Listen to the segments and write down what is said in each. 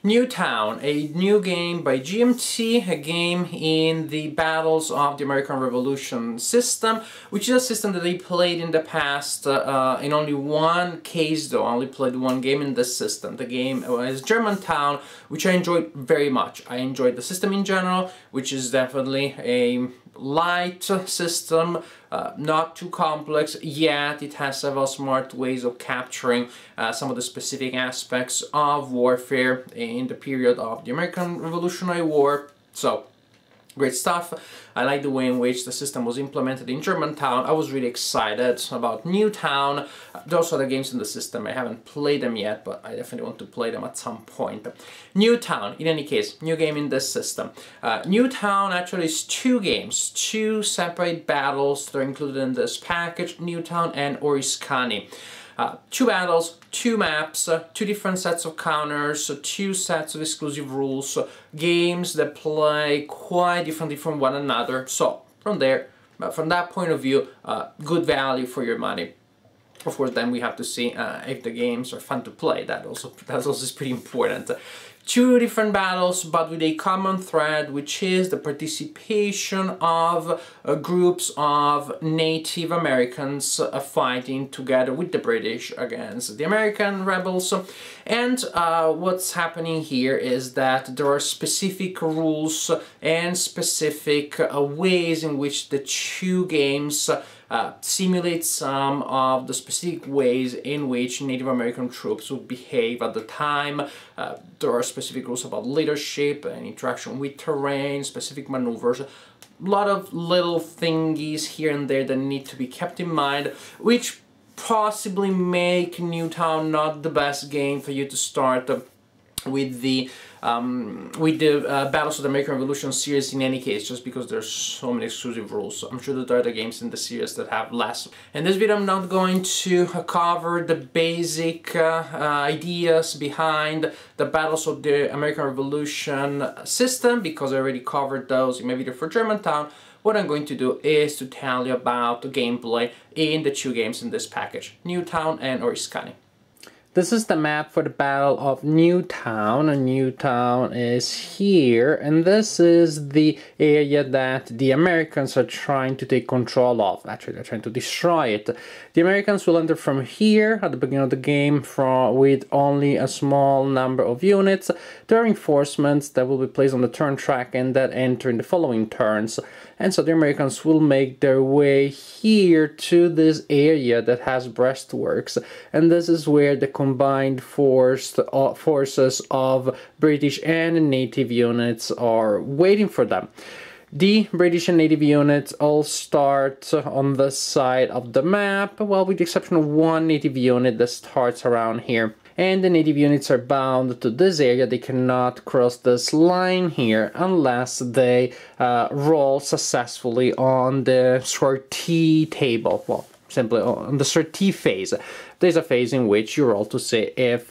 Newtown, a new game by GMT, a game in the Battles of the American Revolution system, which is a system that I played in the past in only one case though. I only played one game in this system. The game was Germantown, which I enjoyed very much. I enjoyed the system in general, which is definitely a light system, not too complex, yet it has several smart ways of capturing some of the specific aspects of warfare in the period of the American Revolutionary War. So, great stuff. I like the way in which the system was implemented in Germantown. I was really excited about Newtown. There are also other games in the system. I haven't played them yet, but I definitely want to play them at some point. Newtown, in any case, new game in this system. Newtown actually is two games, two separate battles that are included in this package, Newtown and Oriskany. Two battles, two maps, two different sets of counters, two sets of exclusive rules, games that play quite differently from one another. So from that point of view, good value for your money. Of course, then we have to see if the games are fun to play. That also is pretty important. Two different battles, but with a common thread, which is the participation of groups of Native Americans fighting together with the British against the American rebels. And what's happening here is that there are specific rules and specific ways in which the two games simulate some of the specific ways in which Native American troops would behave at the time. There are specific rules about leadership and interaction with terrain, specific maneuvers, a lot of little thingies here and there that need to be kept in mind, which possibly make Newtown not the best game for you to start with the Battles of the American Revolution series in any case, just because there's so many exclusive rules. So I'm sure that there are other games in the series that have less. In this video I'm not going to cover the basic ideas behind the Battles of the American Revolution system, because I already covered those in my video for Germantown. What I'm going to do is to tell you about the gameplay in the two games in this package, Newtown and Oriskany. This is the map for the Battle of Newtown, and Newtown is here, and this is the area that the Americans are trying to take control of. Actually, they're trying to destroy it. The Americans will enter from here at the beginning of the game with only a small number of units. There are reinforcements that will be placed on the turn track and that enter in the following turns. And so the Americans will make their way here to this area that has breastworks, and this is where the combined forces of British and Native units are waiting for them. The British and Native units all start on this side of the map, well, with the exception of one Native unit that starts around here. And the Native units are bound to this area. They cannot cross this line here unless they roll successfully on the sortie table. Well, simply on the sortie phase. There's a phase in which you roll to see if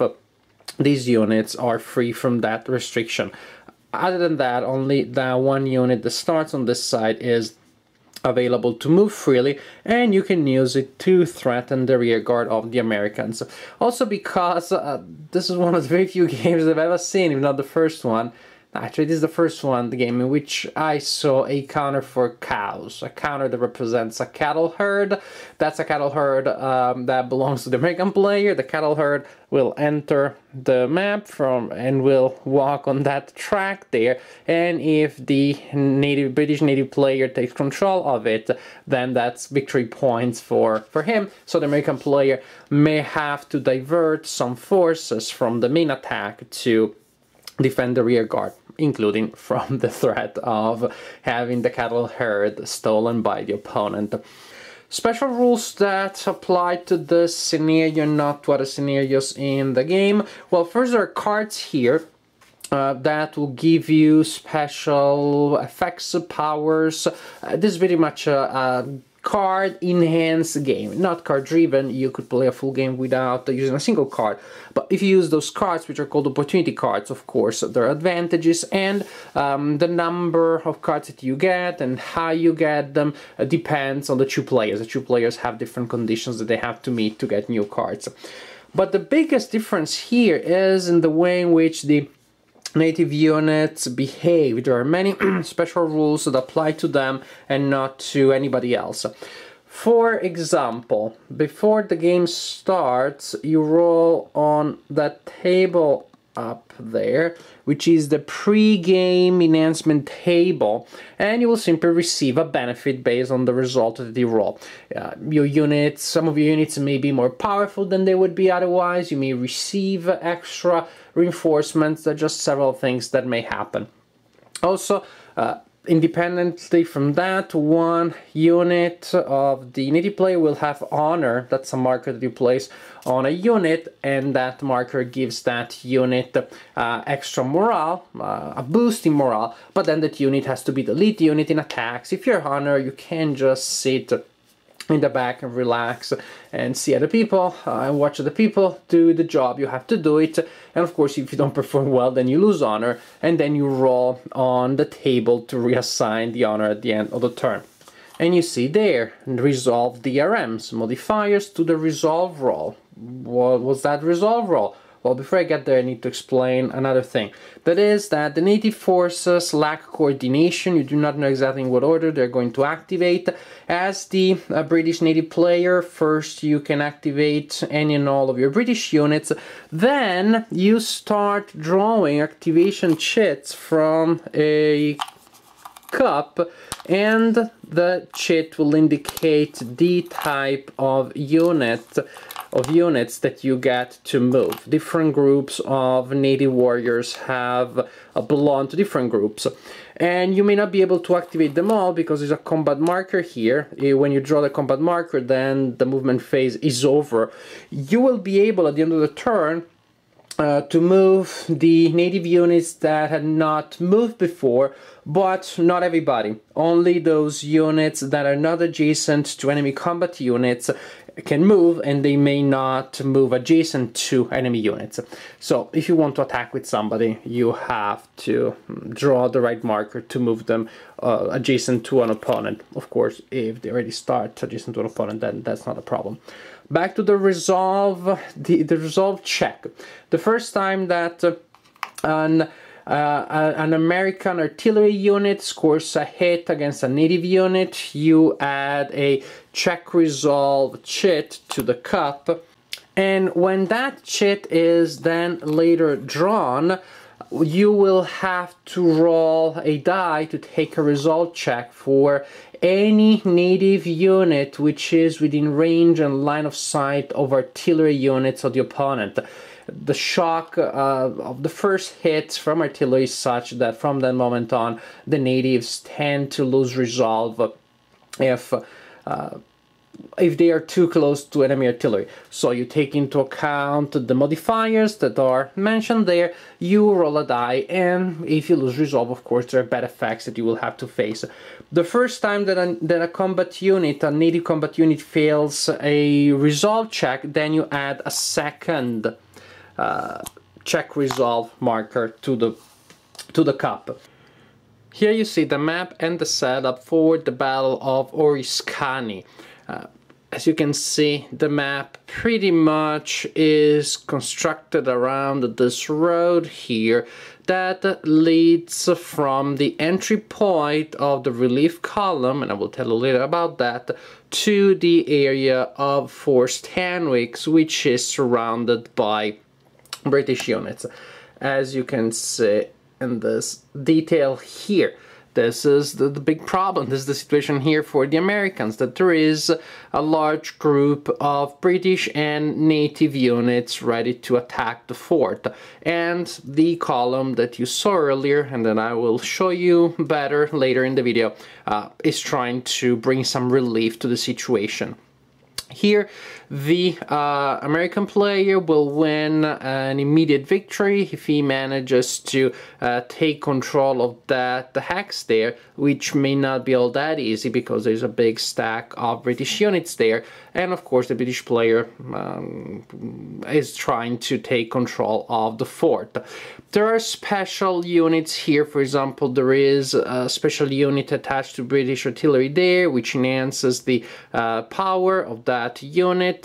these units are free from that restriction. Other than that, only the one unit that starts on this side is available to move freely, and you can use it to threaten the rear guard of the Americans. Also because this is one of the very few games I've ever seen, if not the first one. Actually, this is the first one, the game in which I saw a counter for cows. A counter that represents a cattle herd. That's a cattle herd that belongs to the American player. The cattle herd will enter the map and will walk on that track there. And if the British native player takes control of it, then that's victory points for him. So the American player may have to divert some forces from the main attack to defend the rear guard, including from the threat of having the cattle herd stolen by the opponent. Special rules that apply to this scenario, not to other scenarios in the game. Well, first there are cards here that will give you special effects, powers. This is very much a card enhanced game, not card driven. You could play a full game without using a single card, but if you use those cards, which are called opportunity cards, of course there are advantages, and the number of cards that you get and how you get them depends on the two players. The two players have different conditions that they have to meet to get new cards. But the biggest difference here is in the way in which the native units behave. There are many special rules that apply to them and not to anybody else. For example, before the game starts, you roll on that table up there, which is the pre-game enhancement table, and you will simply receive a benefit based on the result that you roll. Your units, some of your units may be more powerful than they would be otherwise. You may receive extra reinforcements. There are just several things that may happen. Also, independently from that, one unit of the native player will have honor. That's a marker that you place on a unit, and that marker gives that unit extra morale, a boost in morale, but then that unit has to be the lead unit in attacks. If you're honor, you can just sit in the back and relax and see other people and watch other people do the job. You have to do it, and of course if you don't perform well, then you lose honor, and then you roll on the table to reassign the honor at the end of the turn. And you see there, resolve DRMs, modifiers to the resolve roll. What was that resolve roll? Well, before I get there, I need to explain another thing. That is that the native forces lack coordination. You do not know exactly in what order they're going to activate. As the British native player, first you can activate any and all of your British units. Then you start drawing activation chits from a cup, and the chit will indicate the type of units that you get to move. Different groups of native warriors have belong to different groups, and you may not be able to activate them all because there's a combat marker here. When you draw the combat marker, then the movement phase is over. You will be able at the end of the turn to move the native units that had not moved before, but not everybody. Only those units that are not adjacent to enemy combat units can move, and they may not move adjacent to enemy units. So if you want to attack with somebody, you have to draw the right marker to move them adjacent to an opponent. Of course, if they already start adjacent to an opponent, then that's not a problem. Back to the resolve, the resolve check. The first time that an American artillery unit scores a hit against a native unit, you add a check resolve chit to the cup, and when that chit is then later drawn, you will have to roll a die to take a resolve check for any native unit which is within range and line of sight of artillery units of the opponent. The shock of the first hits from artillery is such that from that moment on, the natives tend to lose resolve if they are too close to enemy artillery. So you take into account the modifiers that are mentioned there, you roll a die, and if you lose resolve, of course, there are bad effects that you will have to face. The first time that a combat unit, a native combat unit, fails a resolve check, then you add a second check resolve marker to the cup. Here you see the map and the setup for the Battle of Oriskany. As you can see, the map pretty much is constructed around this road here that leads from the entry point of the relief column, and I will tell you later about that, to the area of Fort Stanwix, which is surrounded by British units. As you can see in this detail here, this is the big problem. This is the situation here for the Americans, that there is a large group of British and native units ready to attack the fort. And the column that you saw earlier, and that I will show you better later in the video, is trying to bring some relief to the situation. Here, the American player will win an immediate victory if he manages to take control of the hex there, which may not be all that easy because there's a big stack of British units there, and of course the British player is trying to take control of the fort. There are special units here. For example, there is a special unit attached to British artillery there, which enhances the power of that that unit.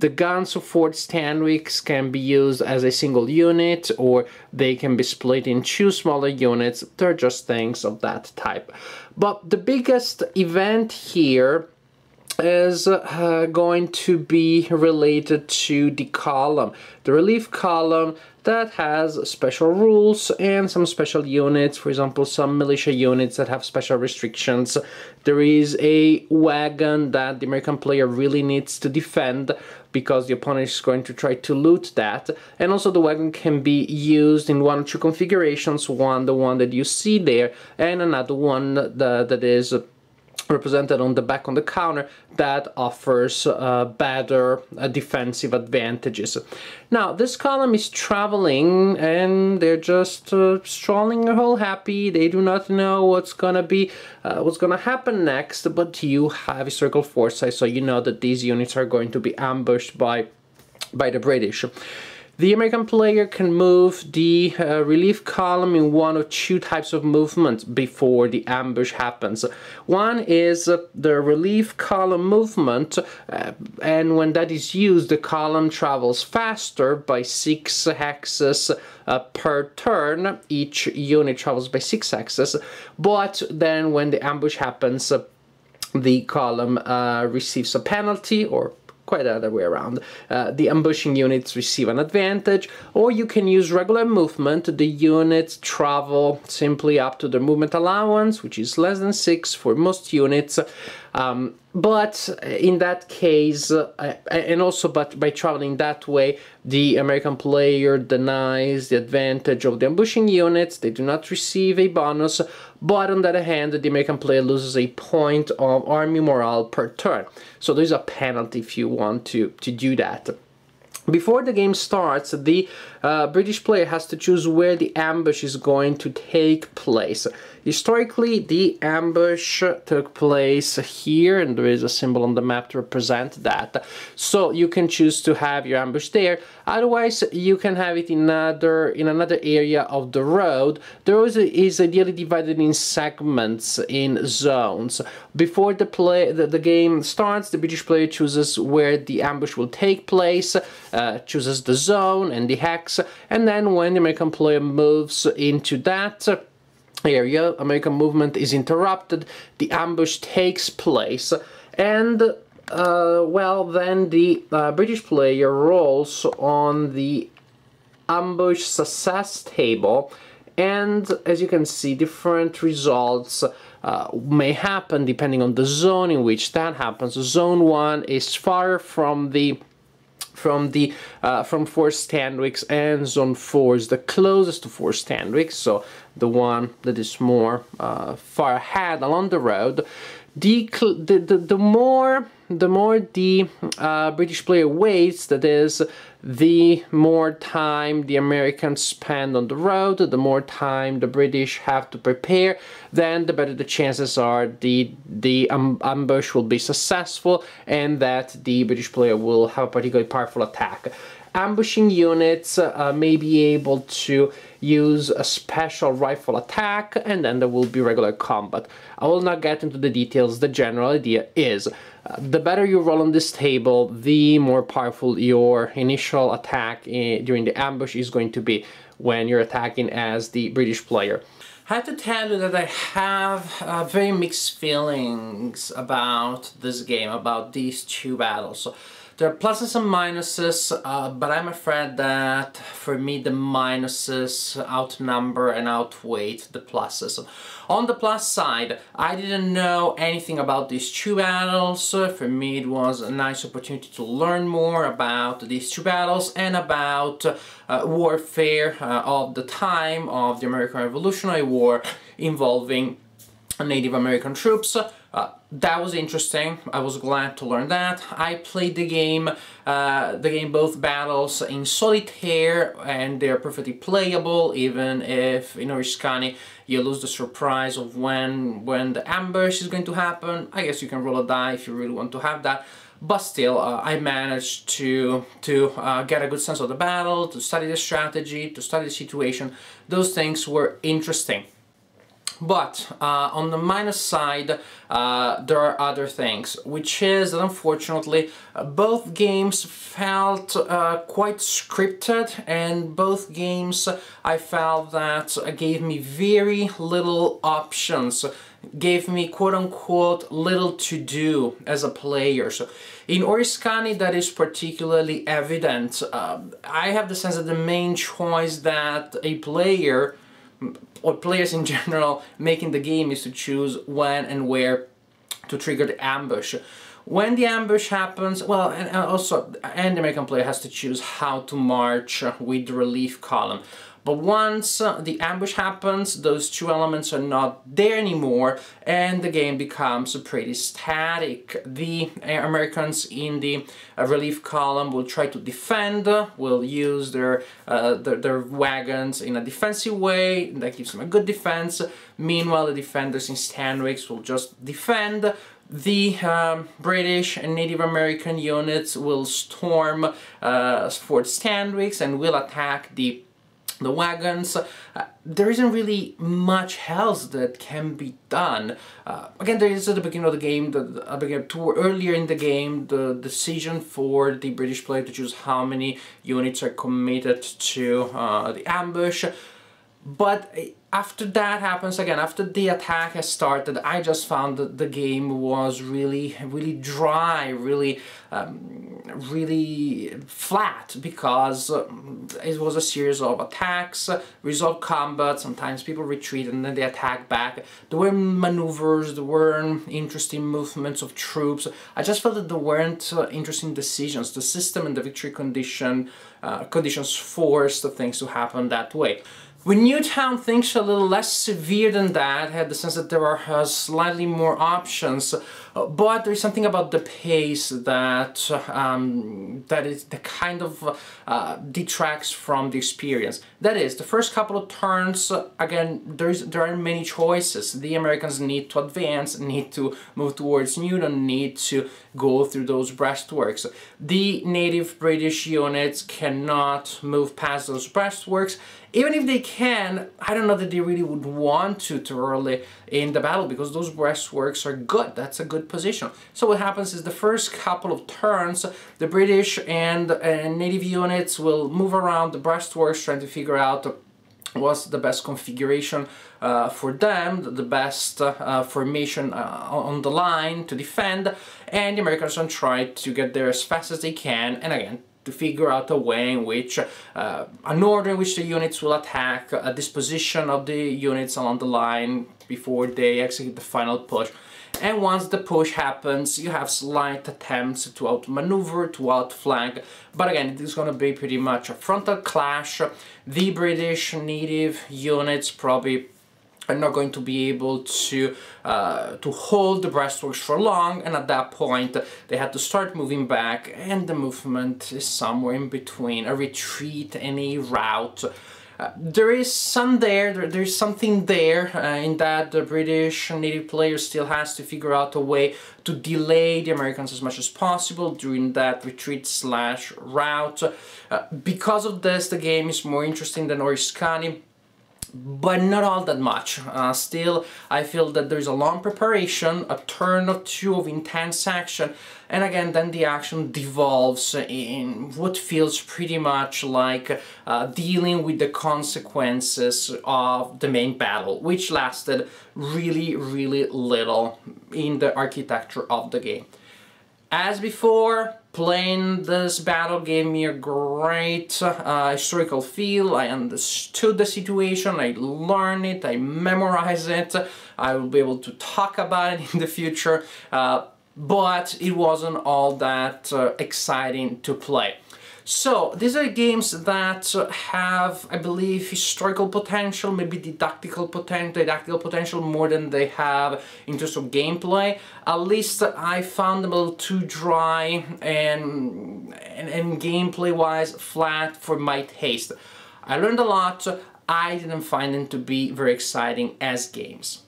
The guns of Fort Stanwix can be used as a single unit, or they can be split in two smaller units. They're just things of that type. But the biggest event here is going to be related to the column. The relief column that has special rules and some special units, for example, some militia units that have special restrictions. There is a wagon that the American player really needs to defend because the opponent is going to try to loot that. And also the wagon can be used in one or two configurations, one, the one that you see there, and another one that is represented on the back on the counter that offers better defensive advantages. Now this column is traveling and they're just strolling all happy. They do not know what's gonna happen next, but you have historical foresight, so you know that these units are going to be ambushed by the British. The American player can move the relief column in one of two types of movement before the ambush happens. One is the relief column movement, and when that is used, the column travels faster by 6 hexes per turn. Each unit travels by 6 hexes, but then when the ambush happens, the column receives a penalty, or quite the other way around. The ambushing units receive an advantage, or you can use regular movement. The units travel simply up to their movement allowance, which is less than 6 for most units. But in that case, but by traveling that way, the American player denies the advantage of the ambushing units. They do not receive a bonus, but on the other hand, the American player loses a point of army morale per turn. So there's a penalty if you want to do that. Before the game starts, the British player has to choose where the ambush is going to take place. Historically, the ambush took place here, and there is a symbol on the map to represent that. So you can choose to have your ambush there. Otherwise, you can have it in another area of the road. There is ideally divided in segments, in zones. Before the game starts, the British player chooses where the ambush will take place, chooses the zone and the hex, and then when the American player moves into that area, American movement is interrupted, the ambush takes place, and then the British player rolls on the ambush success table, and as you can see, different results may happen depending on the zone in which that happens. Zone 1 is far from Fort Stanwix, and Zone 4 is the closest to Fort Stanwix, so the one that is more far ahead along the road. The more the British player waits, that is, the more time the Americans spend on the road, the more time the British have to prepare, then the better the chances are the ambush will be successful and that the British player will have a particularly powerful attack. Ambushing units may be able to use a special rifle attack, and then there will be regular combat. I will not get into the details. The general idea is the better you roll on this table, the more powerful your initial attack during the ambush is going to be when you're attacking as the British player. I have to tell you that I have very mixed feelings about this game, about these two battles. So, there are pluses and minuses, but I'm afraid that for me the minuses outnumber and outweigh the pluses. On the plus side, I didn't know anything about these two battles. For me it was a nice opportunity to learn more about these two battles and about warfare of the time of the American Revolutionary War involving Native American troops. That was interesting. I was glad to learn that. I played the game both battles in solitaire, and they're perfectly playable, even if in Orishkani you lose the surprise of when the ambush is going to happen. I guess you can roll a die if you really want to have that. But still, I managed to get a good sense of the battle, to study the strategy, to study the situation. Those things were interesting. But on the minus side, there are other things, which is that unfortunately both games felt quite scripted, and both games I felt that gave me very little options, gave me quote-unquote little to do as a player. So in Oriscani that is particularly evident. I have the sense that the main choice that a player or players in general making the game is to choose when and where to trigger the ambush. When the ambush happens, well, and the American player has to choose how to march with the relief column. But once the ambush happens, those two elements are not there anymore, and the game becomes pretty static. The Americans in the relief column will try to defend, will use their wagons in a defensive way, that gives them a good defense. Meanwhile, the defenders in Stanwix will just defend. The British and Native American units will storm Fort Stanwix and will attack the wagons. There isn't really much else that can be done. Again, there is at the beginning of the game, earlier in the game, the decision for the British player to choose how many units are committed to the ambush. But after that happens, again, after the attack has started, I just found that the game was really dry, really flat, because it was a series of attacks, resolved combat, sometimes people retreat and then they attack back. There were maneuvers, there weren't interesting movements of troops. I just felt that there weren't interesting decisions. The system and the victory conditions forced things to happen that way. With Newtown, things are a little less severe than that. I had the sense that there are slightly more options, but there's something about the pace that that kind of detracts from the experience. That is, the first couple of turns, again, there are many choices. The Americans need to advance, need to move towards Newtown, need to go through those breastworks. The native British units cannot move past those breastworks. Even if they can, I don't know that they really would want to early in the battle, because those breastworks are good. That's a good position. So what happens is the first couple of turns, the British and native units will move around the breastworks trying to figure out what's the best configuration for them, the best formation on the line to defend, and the Americans will try to get there as fast as they can, and again, to figure out a way in which, an order in which the units will attack, a disposition of the units along the line before they execute the final push. And once the push happens, you have slight attempts to outmaneuver, to outflank, but again, it is going to be pretty much a frontal clash. The British native units probably are not going to be able to hold the breastworks for long, and at that point they had to start moving back, and the movement is somewhere in between a retreat and a rout. There is something there in that the British native player still has to figure out a way to delay the Americans as much as possible during that retreat/rout. Because of this, the game is more interesting than Oriscani, but not all that much. Still, I feel that there's a long preparation, a turn or two of intense action, and again, then the action devolves in what feels pretty much like dealing with the consequences of the main battle, which lasted really little in the architecture of the game. As before, playing this battle gave me a great historical feel. I understood the situation, I learned it, I memorized it, I will be able to talk about it in the future, but it wasn't all that exciting to play. So, these are games that have, I believe, historical potential, maybe didactical potential more than they have in terms of gameplay. At least I found them a little too dry and gameplay-wise flat for my taste. I learned a lot. I didn't find them to be very exciting as games.